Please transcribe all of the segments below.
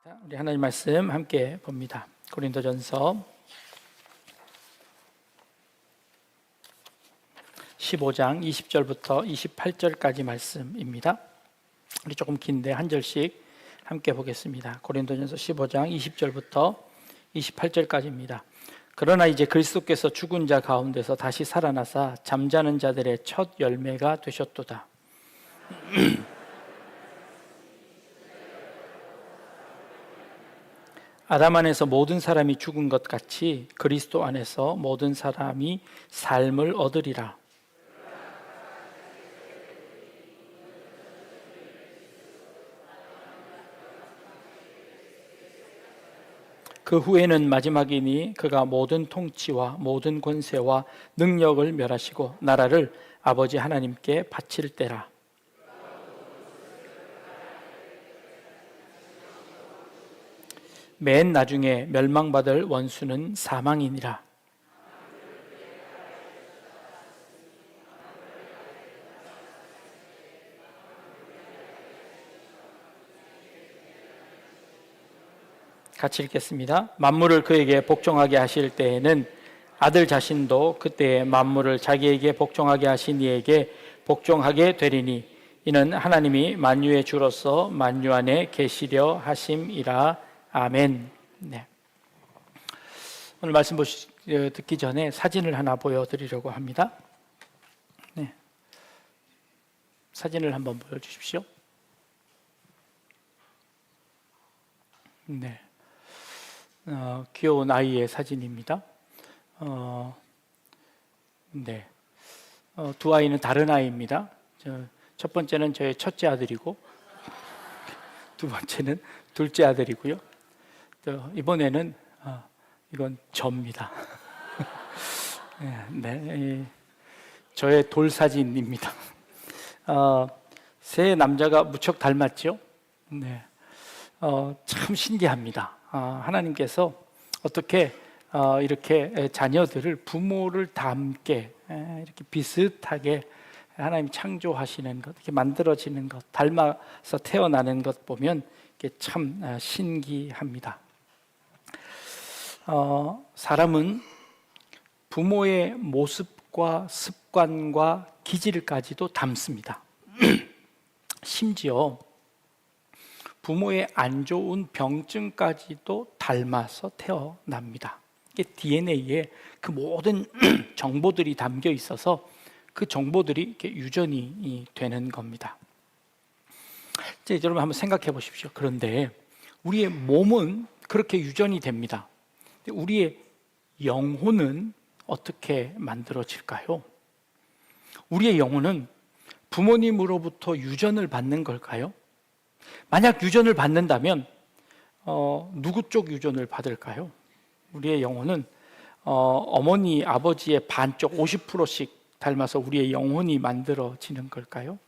자, 우리 하나님 말씀 함께 봅니다. 고린도전서 15장 20절부터 28절까지 말씀입니다. 우리 조금 긴데 한 절씩 함께 보겠습니다. 고린도전서 15장 20절부터 28절까지입니다. 그러나 이제 그리스도께서 죽은 자 가운데서 다시 살아나사 잠자는 자들의 첫 열매가 되셨도다. 아담 안에서 모든 사람이 죽은 것 같이 그리스도 안에서 모든 사람이 삶을 얻으리라. 그 후에는 마지막이니 그가 모든 통치와 모든 권세와 능력을 멸하시고 나라를 아버지 하나님께 바칠 때라. 맨 나중에 멸망받을 원수는 사망이니라. 같이 읽겠습니다. 만물을 그에게 복종하게 하실 때에는 아들 자신도 그때에 만물을 자기에게 복종하게 하신 이에게 복종하게 되리니 이는 하나님이 만유의 주로서 만유 안에 계시려 하심이라. 아멘. 네. 오늘 말씀 듣기 전에 사진을 하나 보여드리려고 합니다. 네. 사진을 한번 보여주십시오. 네. 귀여운 아이의 사진입니다. 네. 두 아이는 다른 아이입니다. 첫 번째는 저의 첫째 아들이고, 두 번째는 둘째 아들이고요. 이번에는 이건 저입니다. 네, 저의 돌 사진입니다. 세 남자가 무척 닮았죠? 네, 참 신기합니다. 하나님께서 어떻게 이렇게 자녀들을 부모를 닮게 이렇게 비슷하게 하나님 창조하시는 것, 이렇게 만들어지는 것, 닮아서 태어나는 것 보면 이게 참 신기합니다. 사람은 부모의 모습과 습관과 기질까지도 닮습니다. 심지어 부모의 안 좋은 병증까지도 닮아서 태어납니다. 이게 DNA에 그 모든 정보들이 담겨 있어서 그 정보들이 이렇게 유전이 되는 겁니다. 이제 여러분 한번 생각해 보십시오. 그런데 우리의 몸은 그렇게 유전이 됩니다. 우리의 영혼은 어떻게 만들어질까요? 우리의 영혼은 부모님으로부터 유전을 받는 걸까요? 만약 유전을 받는다면 누구 쪽 유전을 받을까요? 우리의 영혼은 어머니, 아버지의 반쪽 50%씩 닮아서 우리의 영혼이 만들어지는 걸까요?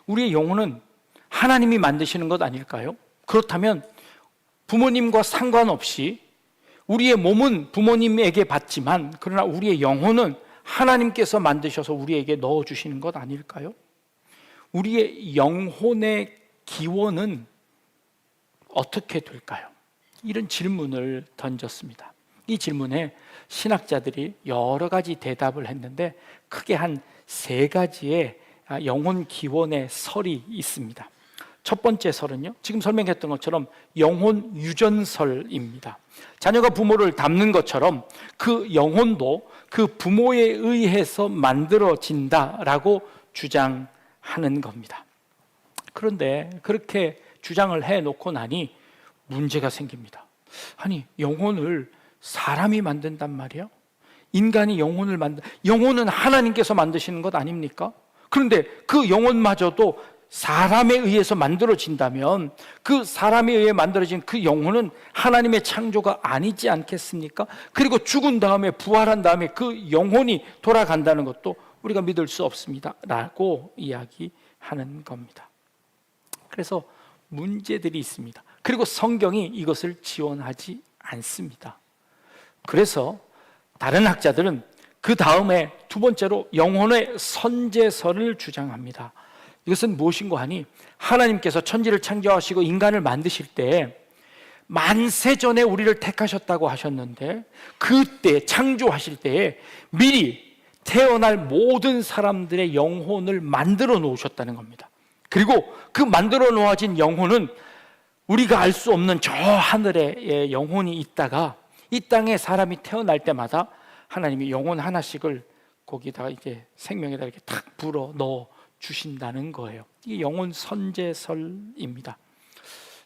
우리의 영혼은 하나님이 만드시는 것 아닐까요? 그렇다면 부모님과 상관없이 우리의 몸은 부모님에게 받지만 그러나 우리의 영혼은 하나님께서 만드셔서 우리에게 넣어주시는 것 아닐까요? 우리의 영혼의 기원은 어떻게 될까요? 이런 질문을 던졌습니다. 이 질문에 신학자들이 여러 가지 대답을 했는데 크게 한 세 가지의 영혼 기원의 설이 있습니다. 첫 번째 설은요, 지금 설명했던 것처럼 영혼 유전설입니다. 자녀가 부모를 닮는 것처럼 그 영혼도 그 부모에 의해서 만들어진다라고 주장하는 겁니다. 그런데 그렇게 주장을 해놓고 나니 문제가 생깁니다. 아니, 영혼을 사람이 만든단 말이에요? 인간이 영혼은 하나님께서 만드시는 것 아닙니까? 그런데 그 영혼마저도 사람에 의해서 만들어진다면 그 사람에 의해 만들어진 그 영혼은 하나님의 창조가 아니지 않겠습니까? 그리고 죽은 다음에 부활한 다음에 그 영혼이 돌아간다는 것도 우리가 믿을 수 없습니다 라고 이야기하는 겁니다. 그래서 문제들이 있습니다. 그리고 성경이 이것을 지원하지 않습니다. 그래서 다른 학자들은 그 다음에 두 번째로 영혼의 선제설을 주장합니다. 이것은 무엇인고 하니 하나님께서 천지를 창조하시고 인간을 만드실 때 만세 전에 우리를 택하셨다고 하셨는데, 그때 창조하실 때에 미리 태어날 모든 사람들의 영혼을 만들어 놓으셨다는 겁니다. 그리고 그 만들어 놓아진 영혼은 우리가 알 수 없는 저 하늘에 영혼이 있다가 이 땅에 사람이 태어날 때마다 하나님이 영혼 하나씩을 거기다가 이제 생명에다 이렇게 탁 불어 넣어 주신다는 거예요. 이게 영혼 선제설입니다.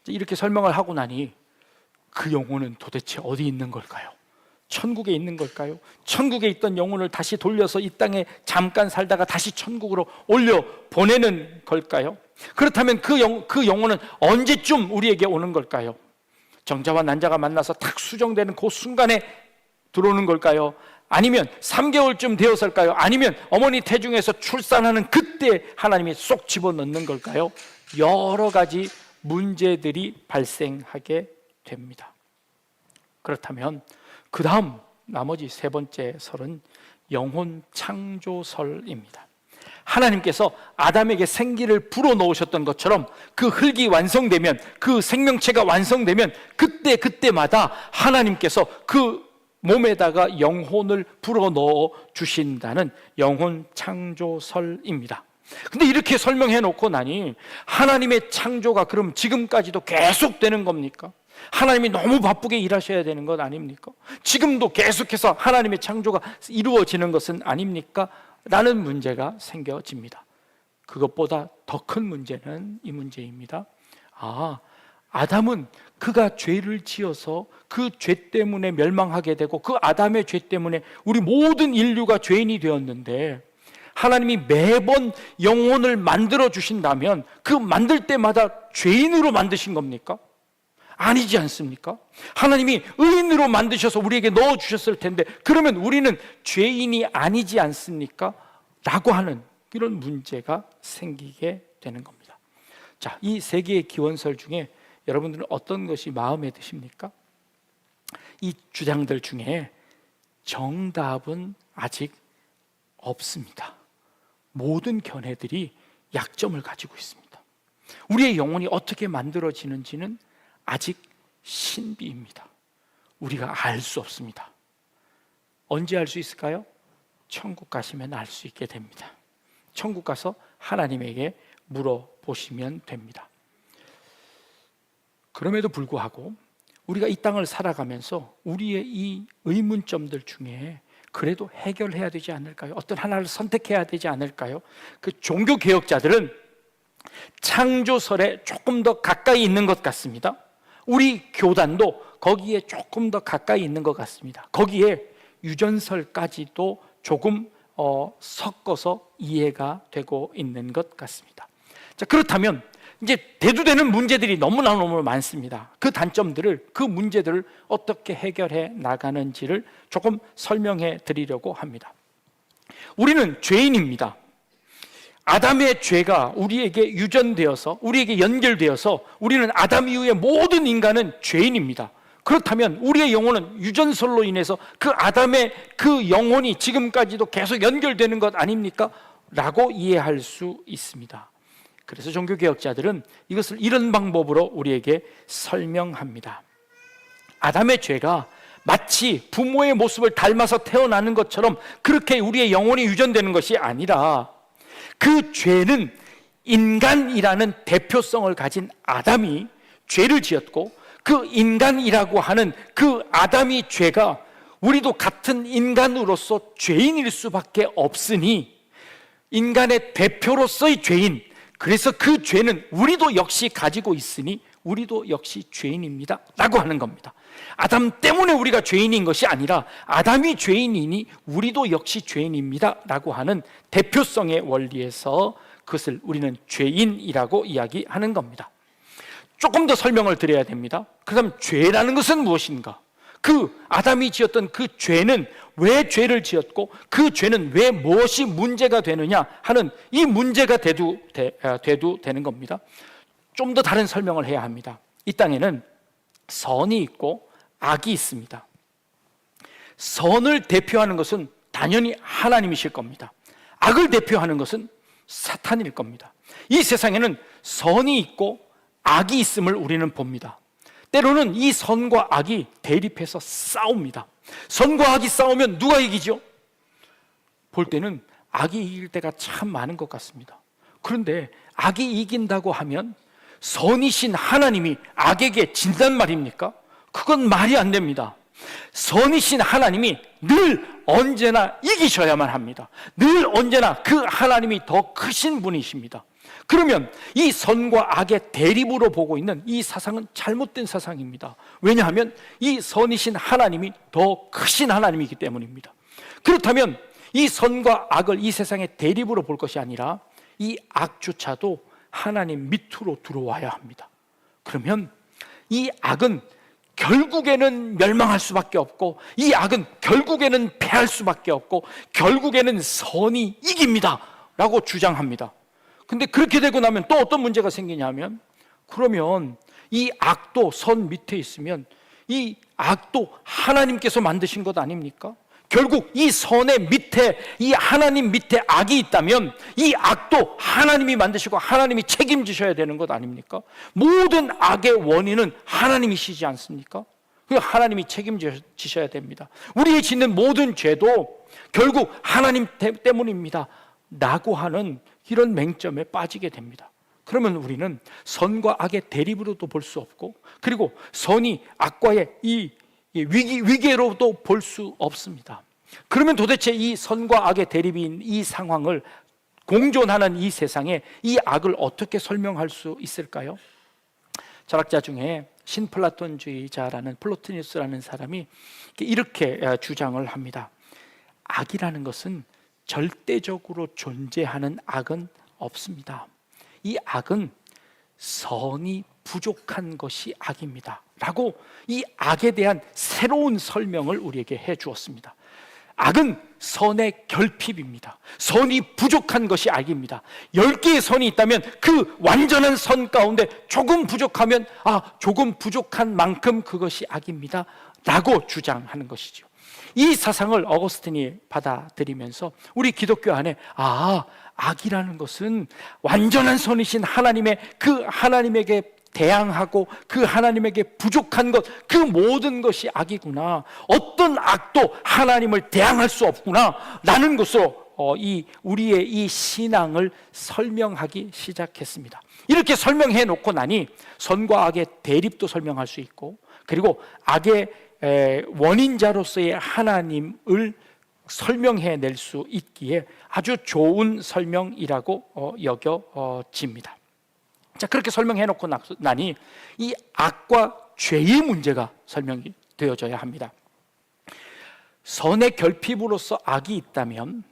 이렇게 설명을 하고 나니 그 영혼은 도대체 어디 있는 걸까요? 천국에 있는 걸까요? 천국에 있던 영혼을 다시 돌려서 이 땅에 잠깐 살다가 다시 천국으로 올려 보내는 걸까요? 그렇다면 그 영혼은 언제쯤 우리에게 오는 걸까요? 정자와 난자가 만나서 탁 수정되는 그 순간에 들어오는 걸까요? 아니면 3개월쯤 되었을까요? 아니면 어머니 태중에서 출산하는 그때 하나님이 쏙 집어넣는 걸까요? 여러 가지 문제들이 발생하게 됩니다. 그렇다면 그 다음 나머지 세 번째 설은 영혼 창조설입니다. 하나님께서 아담에게 생기를 불어넣으셨던 것처럼 그 흙이 완성되면, 그 생명체가 완성되면 그때마다 하나님께서 그 몸에다가 영혼을 불어넣어 주신다는 영혼 창조설입니다. 근데 이렇게 설명해 놓고 나니 하나님의 창조가 그럼 지금까지도 계속되는 겁니까? 하나님이 너무 바쁘게 일하셔야 되는 것 아닙니까? 지금도 계속해서 하나님의 창조가 이루어지는 것은 아닙니까? 라는 문제가 생겨집니다. 그것보다 더 큰 문제는 이 문제입니다. 아담은 그가 죄를 지어서 그 죄 때문에 멸망하게 되고 그 아담의 죄 때문에 우리 모든 인류가 죄인이 되었는데, 하나님이 매번 영혼을 만들어 주신다면 그 만들 때마다 죄인으로 만드신 겁니까? 아니지 않습니까? 하나님이 의인으로 만드셔서 우리에게 넣어주셨을 텐데 그러면 우리는 죄인이 아니지 않습니까? 라고 하는 이런 문제가 생기게 되는 겁니다. 자, 이 세 개의 기원설 중에 여러분들은 어떤 것이 마음에 드십니까? 이 주장들 중에 정답은 아직 없습니다. 모든 견해들이 약점을 가지고 있습니다. 우리의 영혼이 어떻게 만들어지는지는 아직 신비입니다. 우리가 알 수 없습니다. 언제 알 수 있을까요? 천국 가시면 알 수 있게 됩니다. 천국 가서 하나님에게 물어보시면 됩니다. 그럼에도 불구하고 우리가 이 땅을 살아가면서 우리의 이 의문점들 중에 그래도 해결해야 되지 않을까요? 어떤 하나를 선택해야 되지 않을까요? 그 종교 개혁자들은 창조설에 조금 더 가까이 있는 것 같습니다. 우리 교단도 거기에 조금 더 가까이 있는 것 같습니다. 거기에 유전설까지도 조금 섞어서 이해가 되고 있는 것 같습니다. 자, 그렇다면 이제 대두되는 문제들이 너무나 많습니다. 그 단점들을, 그 문제들을 어떻게 해결해 나가는지를 조금 설명해 드리려고 합니다. 우리는 죄인입니다. 아담의 죄가 우리에게 유전되어서, 우리에게 연결되어서 우리는 아담 이후의 모든 인간은 죄인입니다. 그렇다면 우리의 영혼은 유전설로 인해서 그 아담의 그 영혼이 지금까지도 계속 연결되는 것 아닙니까? 라고 이해할 수 있습니다. 그래서 종교개혁자들은 이것을 이런 방법으로 우리에게 설명합니다. 아담의 죄가 마치 부모의 모습을 닮아서 태어나는 것처럼 그렇게 우리의 영혼이 유전되는 것이 아니라, 그 죄는 인간이라는 대표성을 가진 아담이 죄를 지었고, 그 인간이라고 하는 그 아담이 죄가 우리도 같은 인간으로서 죄인일 수밖에 없으니, 인간의 대표로서의 죄인, 그래서 그 죄는 우리도 역시 가지고 있으니 우리도 역시 죄인입니다 라고 하는 겁니다. 아담 때문에 우리가 죄인인 것이 아니라 아담이 죄인이니 우리도 역시 죄인입니다 라고 하는 대표성의 원리에서 그것을 우리는 죄인이라고 이야기하는 겁니다. 조금 더 설명을 드려야 됩니다. 그다음 죄라는 것은 무엇인가? 그 아담이 지었던 그 죄는 왜 죄를 지었고 그 죄는 왜 무엇이 문제가 되느냐 하는 이 문제가 되는 겁니다. 좀 더 다른 설명을 해야 합니다. 이 땅에는 선이 있고 악이 있습니다. 선을 대표하는 것은 당연히 하나님이실 겁니다. 악을 대표하는 것은 사탄일 겁니다. 이 세상에는 선이 있고 악이 있음을 우리는 봅니다. 때로는 이 선과 악이 대립해서 싸웁니다. 선과 악이 싸우면 누가 이기죠? 볼 때는 악이 이길 때가 참 많은 것 같습니다. 그런데 악이 이긴다고 하면 선이신 하나님이 악에게 진단 말입니까? 그건 말이 안 됩니다. 선이신 하나님이 늘 언제나 이기셔야만 합니다. 늘 언제나 그 하나님이 더 크신 분이십니다. 그러면 이 선과 악의 대립으로 보고 있는 이 사상은 잘못된 사상입니다. 왜냐하면 이 선이신 하나님이 더 크신 하나님이기 때문입니다. 그렇다면 이 선과 악을 이 세상의 대립으로 볼 것이 아니라 이 악조차도 하나님 밑으로 들어와야 합니다. 그러면 이 악은 결국에는 멸망할 수밖에 없고, 이 악은 결국에는 패할 수밖에 없고, 결국에는 선이 이깁니다 라고 주장합니다. 근데 그렇게 되고 나면 또 어떤 문제가 생기냐면, 그러면 이 악도 선 밑에 있으면 이 악도 하나님께서 만드신 것 아닙니까? 결국 이 선의 밑에, 이 하나님 밑에 악이 있다면 이 악도 하나님이 만드시고 하나님이 책임지셔야 되는 것 아닙니까? 모든 악의 원인은 하나님이시지 않습니까? 그 하나님이 책임지셔야 됩니다. 우리의 짓는 모든 죄도 결국 하나님 때문입니다 라고 하는 이런 맹점에 빠지게 됩니다. 그러면 우리는 선과 악의 대립으로도 볼 수 없고, 그리고 선이 악과의 이 위계로도 볼 수 없습니다. 그러면 도대체 이 선과 악의 대립인 이 상황을, 공존하는 이 세상에 이 악을 어떻게 설명할 수 있을까요? 철학자 중에 신플라톤주의자라는 플로티누스라는 사람이 이렇게 주장을 합니다. 악이라는 것은 절대적으로 존재하는 악은 없습니다. 이 악은 선이 부족한 것이 악입니다 라고 이 악에 대한 새로운 설명을 우리에게 해 주었습니다. 악은 선의 결핍입니다. 선이 부족한 것이 악입니다. 10개의 선이 있다면 그 완전한 선 가운데 조금 부족하면 조금 부족한 만큼 그것이 악입니다 라고 주장하는 것이죠. 이 사상을 어거스틴이 받아들이면서 우리 기독교 안에 악이라는 것은 완전한 선이신 하나님의 그 하나님에게 대항하고 그 하나님에게 부족한 것, 그 모든 것이 악이구나, 어떤 악도 하나님을 대항할 수 없구나 라는 것으로 우리의 이 신앙을 설명하기 시작했습니다. 이렇게 설명해 놓고 나니 선과 악의 대립도 설명할 수 있고, 그리고 악의 원인자로서의 하나님을 설명해 낼 수 있기에 아주 좋은 설명이라고 여겨집니다. 자, 그렇게 설명해 놓고 나니 이 악과 죄의 문제가 설명이 되어져야 합니다. 선의 결핍으로서 악이 있다면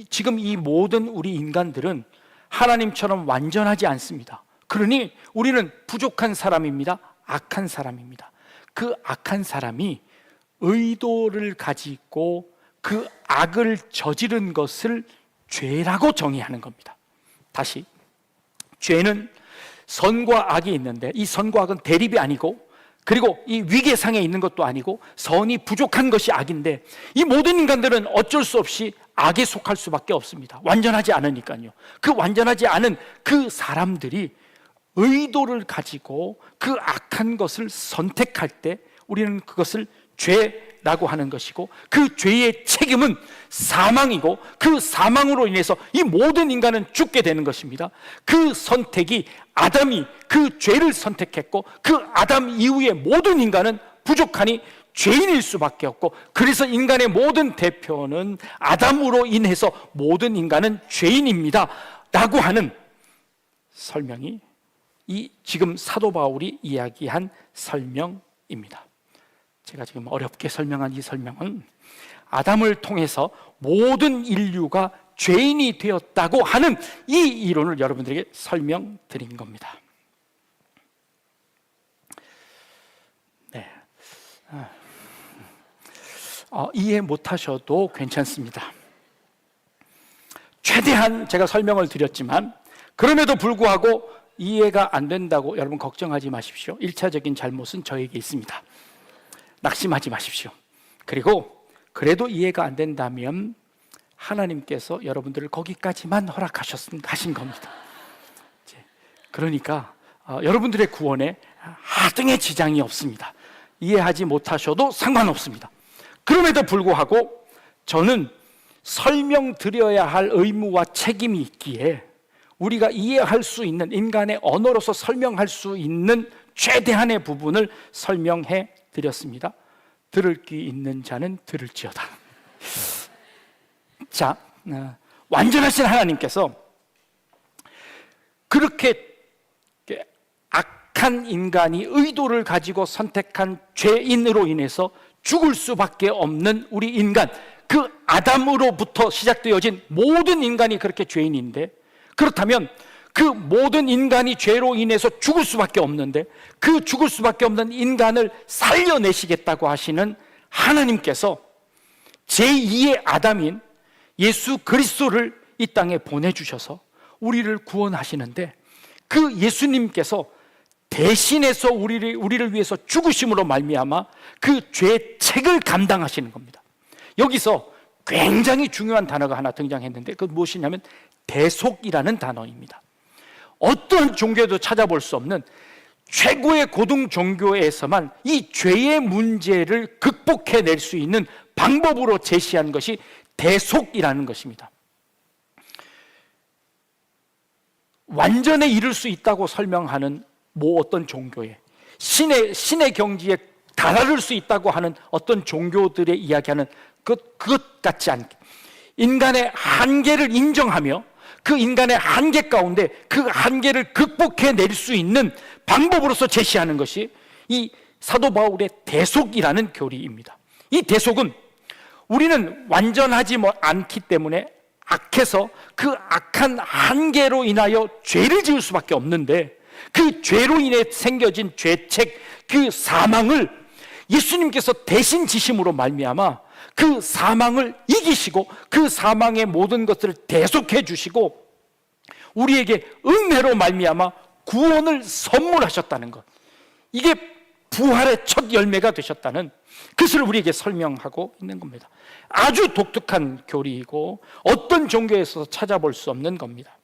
지금 이 모든 우리 인간들은 하나님처럼 완전하지 않습니다. 그러니 우리는 부족한 사람입니다. 악한 사람입니다. 그 악한 사람이 의도를 가지고 그 악을 저지른 것을 죄라고 정의하는 겁니다. 다시, 죄는 선과 악이 있는데 이 선과 악은 대립이 아니고, 그리고 이 위계상에 있는 것도 아니고, 선이 부족한 것이 악인데 이 모든 인간들은 어쩔 수 없이 악에 속할 수밖에 없습니다. 완전하지 않으니까요. 그 완전하지 않은 그 사람들이 의도를 가지고 그 악한 것을 선택할 때 우리는 그것을 죄라고 하는 것이고, 그 죄의 책임은 사망이고, 그 사망으로 인해서 이 모든 인간은 죽게 되는 것입니다. 그 선택이, 아담이 그 죄를 선택했고, 그 아담 이후의 모든 인간은 부족하니 죄인일 수밖에 없고, 그래서 인간의 모든 대표는 아담으로 인해서 모든 인간은 죄인입니다 라고 하는 설명이 이 지금 사도 바울이 이야기한 설명입니다. 제가 지금 어렵게 설명한 이 설명은 아담을 통해서 모든 인류가 죄인이 되었다고 하는 이 이론을 여러분들에게 설명드린 겁니다. 네. 이해 못하셔도 괜찮습니다. 최대한 제가 설명을 드렸지만 그럼에도 불구하고 이해가 안 된다고 여러분 걱정하지 마십시오. 1차적인 잘못은 저에게 있습니다. 낙심하지 마십시오. 그리고 그래도 이해가 안 된다면 하나님께서 여러분들을 거기까지만 허락하신 겁니다. 그러니까 여러분들의 구원에 하등의 지장이 없습니다. 이해하지 못하셔도 상관없습니다. 그럼에도 불구하고 저는 설명드려야 할 의무와 책임이 있기에 우리가 이해할 수 있는, 인간의 언어로서 설명할 수 있는 최대한의 부분을 설명해 드렸습니다. 들을 귀 있는 자는 들을지어다. 자, 완전하신 하나님께서 그렇게 악한 인간이 의도를 가지고 선택한 죄인으로 인해서 죽을 수밖에 없는 우리 인간, 그 아담으로부터 시작되어진 모든 인간이 그렇게 죄인인데, 그렇다면 그 모든 인간이 죄로 인해서 죽을 수밖에 없는데, 그 죽을 수밖에 없는 인간을 살려내시겠다고 하시는 하나님께서 제2의 아담인 예수 그리스도를 이 땅에 보내주셔서 우리를 구원하시는데, 그 예수님께서 대신해서 우리를 위해서 죽으심으로 말미암아 그 죄책을 감당하시는 겁니다. 여기서 굉장히 중요한 단어가 하나 등장했는데, 그건 무엇이냐면 대속이라는 단어입니다. 어떤 종교에도 찾아볼 수 없는 최고의 고등 종교에서만 이 죄의 문제를 극복해낼 수 있는 방법으로 제시한 것이 대속이라는 것입니다. 완전에 이를 수 있다고 설명하는 어떤 종교에, 신의 경지에 달할 수 있다고 하는 어떤 종교들의 이야기하는 그것 같지 않게, 인간의 한계를 인정하며 그 인간의 한계 가운데 그 한계를 극복해낼 수 있는 방법으로서 제시하는 것이 이 사도 바울의 대속이라는 교리입니다. 이 대속은 우리는 완전하지 않기 때문에 악해서 그 악한 한계로 인하여 죄를 지을 수밖에 없는데, 그 죄로 인해 생겨진 죄책, 그 사망을 예수님께서 대신 지심으로 말미암아 그 사망을 이기시고 그 사망의 모든 것들을 대속해 주시고 우리에게 은혜로 말미암아 구원을 선물하셨다는 것, 이게 부활의 첫 열매가 되셨다는 그것을 우리에게 설명하고 있는 겁니다. 아주 독특한 교리이고 어떤 종교에서 찾아볼 수 없는 겁니다.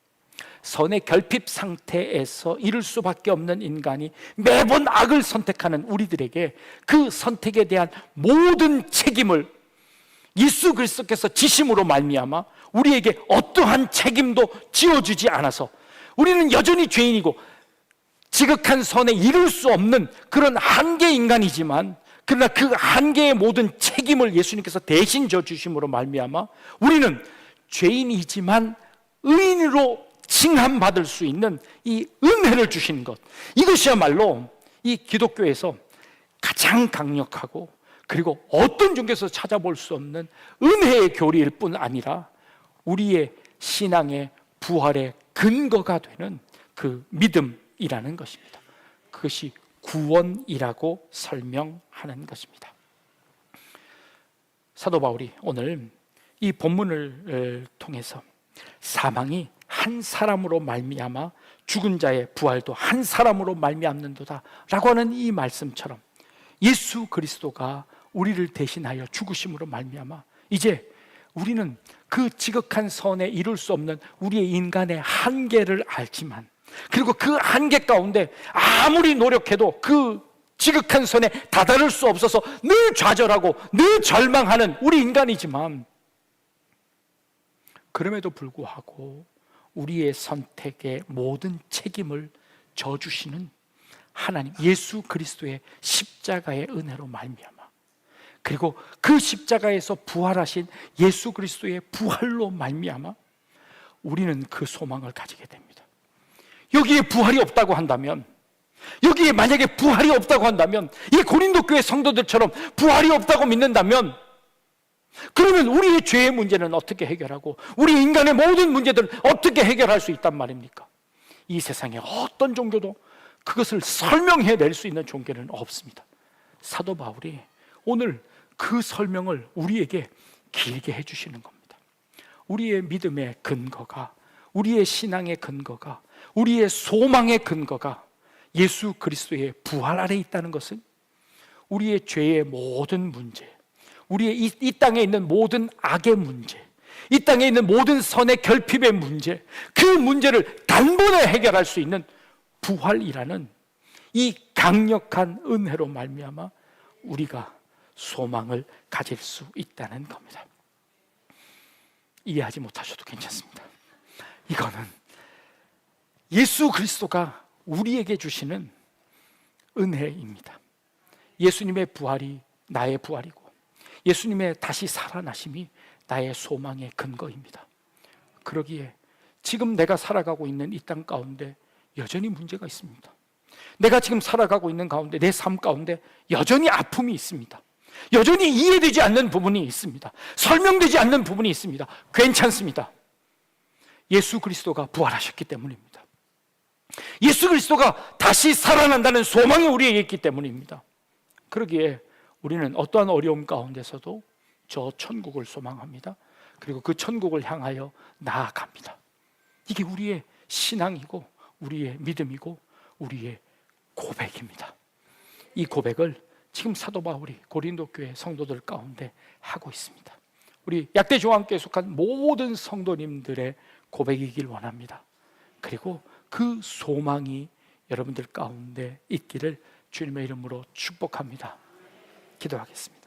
선의 결핍 상태에서 이룰 수밖에 없는 인간이 매번 악을 선택하는 우리들에게 그 선택에 대한 모든 책임을 예수 그리스도께서 지심으로 말미암아 우리에게 어떠한 책임도 지어주지 않아서 우리는 여전히 죄인이고 지극한 선에 이룰 수 없는 그런 한계 인간이지만, 그러나 그 한계의 모든 책임을 예수님께서 대신 져주심으로 말미암아 우리는 죄인이지만 의인으로 칭함받을 수 있는 이 은혜를 주시는 것, 이것이야말로 이 기독교에서 가장 강력하고 그리고 어떤 종교에서 찾아볼 수 없는 은혜의 교리일 뿐 아니라 우리의 신앙의 부활의 근거가 되는 그 믿음이라는 것입니다. 그것이 구원이라고 설명하는 것입니다. 사도 바울이 오늘 이 본문을 통해서 사망이 한 사람으로 말미암아 죽은 자의 부활도 한 사람으로 말미암는도다 라고 하는 이 말씀처럼 예수 그리스도가 우리를 대신하여 죽으심으로 말미암아 이제 우리는 그 지극한 선에 이룰 수 없는 우리의 인간의 한계를 알지만, 그리고 그 한계 가운데 아무리 노력해도 그 지극한 선에 다다를 수 없어서 늘 좌절하고 늘 절망하는 우리 인간이지만, 그럼에도 불구하고 우리의 선택의 모든 책임을 져주시는 하나님 예수 그리스도의 십자가의 은혜로 말미암아, 그리고 그 십자가에서 부활하신 예수 그리스도의 부활로 말미암아 우리는 그 소망을 가지게 됩니다. 여기에 부활이 없다고 한다면, 여기에 만약에 부활이 없다고 한다면, 이 고린도 교회 성도들처럼 부활이 없다고 믿는다면, 그러면 우리의 죄의 문제는 어떻게 해결하고 우리 인간의 모든 문제들은 어떻게 해결할 수 있단 말입니까? 이 세상에 어떤 종교도 그것을 설명해낼 수 있는 종교는 없습니다. 사도 바울이 오늘 그 설명을 우리에게 길게 해주시는 겁니다. 우리의 믿음의 근거가, 우리의 신앙의 근거가, 우리의 소망의 근거가 예수 그리스도의 부활 아래 있다는 것은 우리의 죄의 모든 문제, 우리의 이 땅에 있는 모든 악의 문제, 이 땅에 있는 모든 선의 결핍의 문제, 그 문제를 단번에 해결할 수 있는 부활이라는 이 강력한 은혜로 말미암아 우리가 소망을 가질 수 있다는 겁니다. 이해하지 못하셔도 괜찮습니다. 이거는 예수 그리스도가 우리에게 주시는 은혜입니다. 예수님의 부활이 나의 부활이고 예수님의 다시 살아나심이 나의 소망의 근거입니다. 그러기에 지금 내가 살아가고 있는 이 땅 가운데 여전히 문제가 있습니다. 내가 지금 살아가고 있는 가운데, 내 삶 가운데 여전히 아픔이 있습니다. 여전히 이해되지 않는 부분이 있습니다. 설명되지 않는 부분이 있습니다. 괜찮습니다. 예수 그리스도가 부활하셨기 때문입니다. 예수 그리스도가 다시 살아난다는 소망이 우리에게 있기 때문입니다. 그러기에 우리는 어떠한 어려움 가운데서도 저 천국을 소망합니다. 그리고 그 천국을 향하여 나아갑니다. 이게 우리의 신앙이고 우리의 믿음이고 우리의 고백입니다. 이 고백을 지금 사도 바울이 고린도 교회 성도들 가운데 하고 있습니다. 우리 약대조항교에 속한 모든 성도님들의 고백이길 원합니다. 그리고 그 소망이 여러분들 가운데 있기를 주님의 이름으로 축복합니다. 기도하겠습니다.